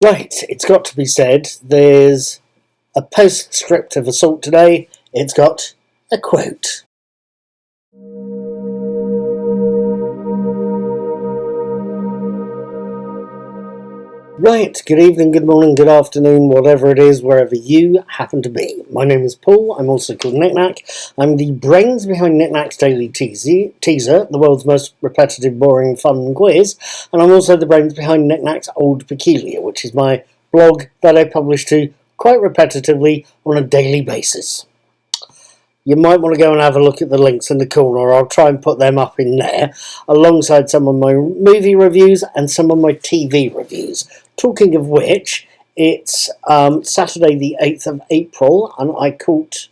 Right, it's got to be said, there's a postscript of Assault today. It's got a quote. Right, good evening, good morning, good afternoon, whatever it is, wherever you happen to be. My name is Paul, I'm also called Knick-Knack. I'm the brains behind Knick-Knack's Daily Teaser, the world's most repetitive, boring, fun quiz, and I'm also the brains behind Knick-Knack's Old Peculiar, which is my blog that I publish to quite repetitively on a daily basis. You might want to go and have a look at the links in the corner. I'll try and put them up in there, alongside some of my movie reviews and some of my TV reviews. Talking of which, it's Saturday the 8th of April, and I caught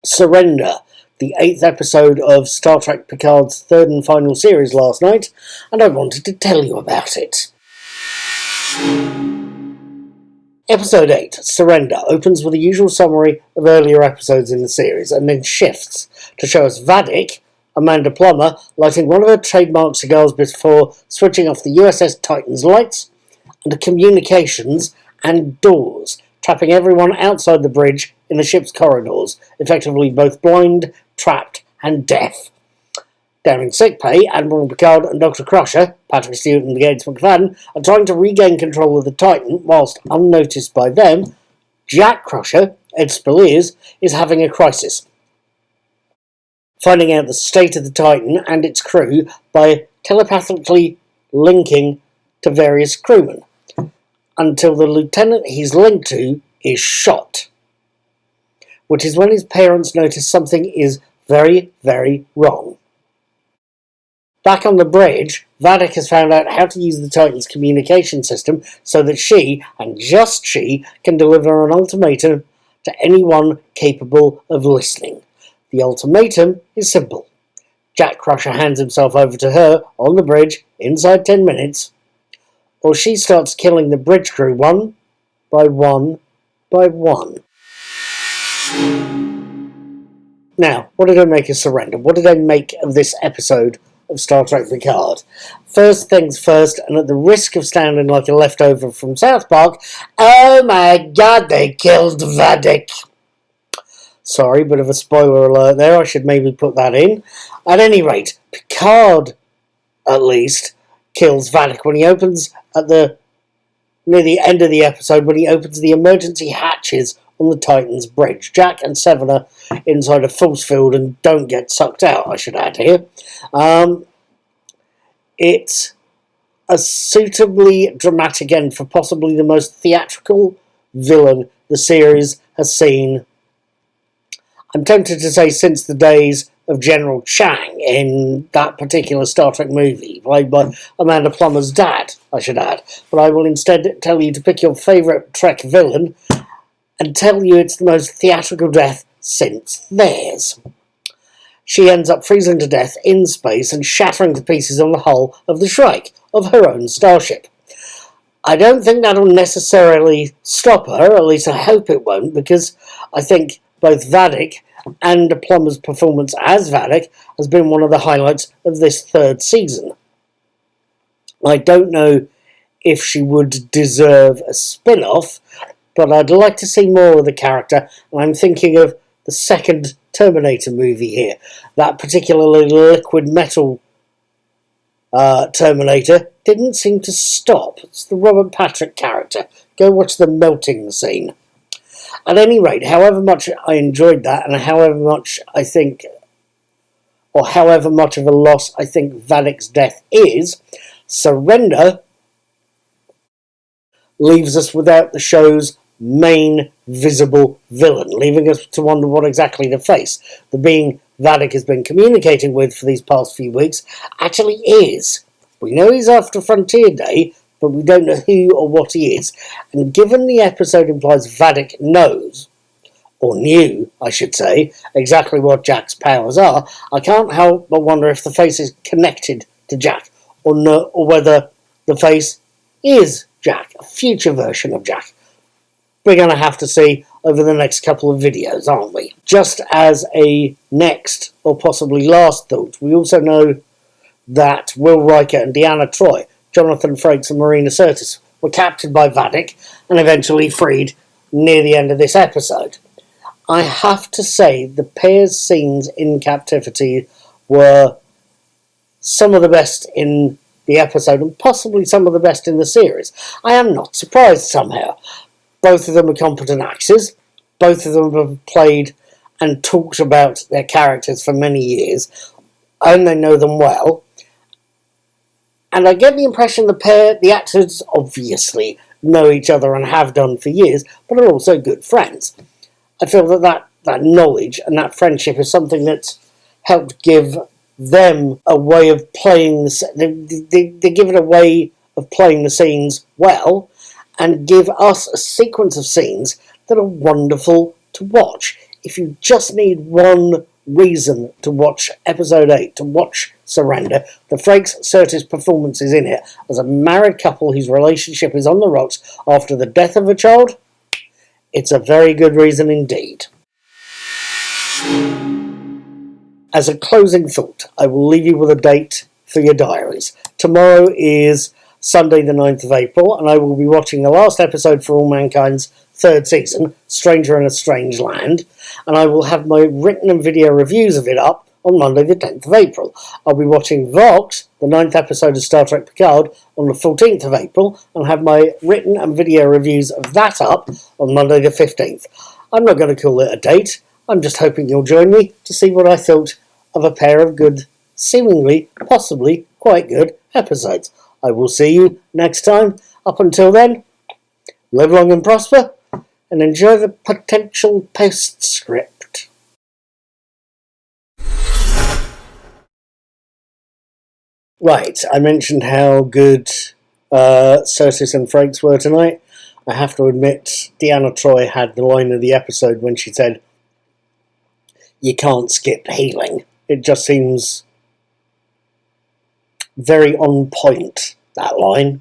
Surrender, the 8th episode of Star Trek Picard's third and final series last night, and I wanted to tell you about it. Episode 8, Surrender, opens with a usual summary of earlier episodes in the series, and then shifts to show us Vadic, Amanda Plummer, lighting one of her trademark cigars before switching off the USS Titan's lights, and the communications and doors, trapping everyone outside the bridge in the ship's corridors, effectively both blind, trapped, and deaf. Down in sickbay, Admiral Picard and Dr. Crusher, Patrick Stewart and Gates McFadden, are trying to regain control of the Titan, whilst unnoticed by them, Jack Crusher, Ed Spilliers, is having a crisis, finding out the state of the Titan and its crew by telepathically linking to various crewmen, until the lieutenant he's linked to is shot, which is when his parents notice something is very, very wrong. Back on the bridge, Vadic has found out how to use the Titan's communication system so that she, and just she, can deliver an ultimatum to anyone capable of listening. The ultimatum is simple. Jack Crusher hands himself over to her on the bridge inside 10 minutes, or she starts killing the bridge crew one by one by one. Now, what did I make of Surrender? What did I make of this episode of Star Trek Picard? First things first, and at the risk of sounding like a leftover from South Park, oh my god, they killed Vadic. Sorry, bit of a spoiler alert there, I should maybe put that in. At any rate, Picard, at least, kills Vadic when he opens near the end of the episode, when he opens the emergency hatches on the Titan's bridge. Jack and Seven are inside a force field and don't get sucked out, I should add here. It's a suitably dramatic end for possibly the most theatrical villain the series has seen. I'm tempted to say since the days of General Chang in that particular Star Trek movie, played by Amanda Plummer's dad, I should add. But I will instead tell you to pick your favourite Trek villain and tell you it's the most theatrical death since theirs. She ends up freezing to death in space and shattering to pieces on the hull of the Shrike, of her own starship. I don't think that'll necessarily stop her, at least I hope it won't, because I think both Vadic and Plummer's performance as Vadic has been one of the highlights of this third season. I don't know if she would deserve a spin-off, but I'd like to see more of the character, and I'm thinking of the second Terminator movie here. That particularly liquid metal Terminator didn't seem to stop. It's the Robert Patrick character. Go watch the melting scene. At any rate, however much I enjoyed that, and however much I think, or however much of a loss I think Vadic's death is, Surrender leaves us without the show's main visible villain, leaving us to wonder what exactly to face. The being Vadic has been communicating with for these past few weeks actually is. We know he's after Frontier Day, but we don't know who or what he is. And given the episode implies Vadic knows, or knew, I should say, exactly what Jack's powers are, I can't help but wonder if the face is connected to Jack, or whether the face is Jack, a future version of Jack. We're going to have to see over the next couple of videos, aren't we? Just as a next, or possibly last thought, we also know that Will Riker and Deanna Troi, Jonathan Frakes and Marina Sirtis, were captured by Vadik and eventually freed near the end of this episode. I have to say the pair's scenes in captivity were some of the best in the episode and possibly some of the best in the series. I am not surprised somehow. Both of them are competent actors. Both of them have played and talked about their characters for many years, and they know them well. And I get the impression the actors obviously know each other and have done for years, but are also good friends. I feel that knowledge and that friendship is something that's helped give them a way of playing they give it a way of playing the scenes well and give us a sequence of scenes that are wonderful to watch. If you just need one reason to watch episode 8, to watch Surrender, the Frakes Sirtis performances in it as a married couple whose relationship is on the rocks after the death of a child, it's a very good reason indeed. As a closing thought, I will leave you with a date for your diaries. Tomorrow is Sunday the 9th of April, and I will be watching the last episode for All Mankind's third season, Stranger in a Strange Land, and I will have my written and video reviews of it up on Monday the 10th of April. I'll be watching Vox, the 9th episode of Star Trek Picard, on the 14th of April, and have my written and video reviews of that up on Monday the 15th. I'm not going to call it a date. I'm just hoping you'll join me to see what I thought of a pair of good, seemingly, possibly, quite good episodes. I will see you next time. Up until then, live long and prosper, and enjoy the potential postscript. Right, I mentioned how good Sirtis and Frakes were tonight. I have to admit, Deanna Troi had the line of the episode when she said, "You can't skip healing." It just seems very on point, that line.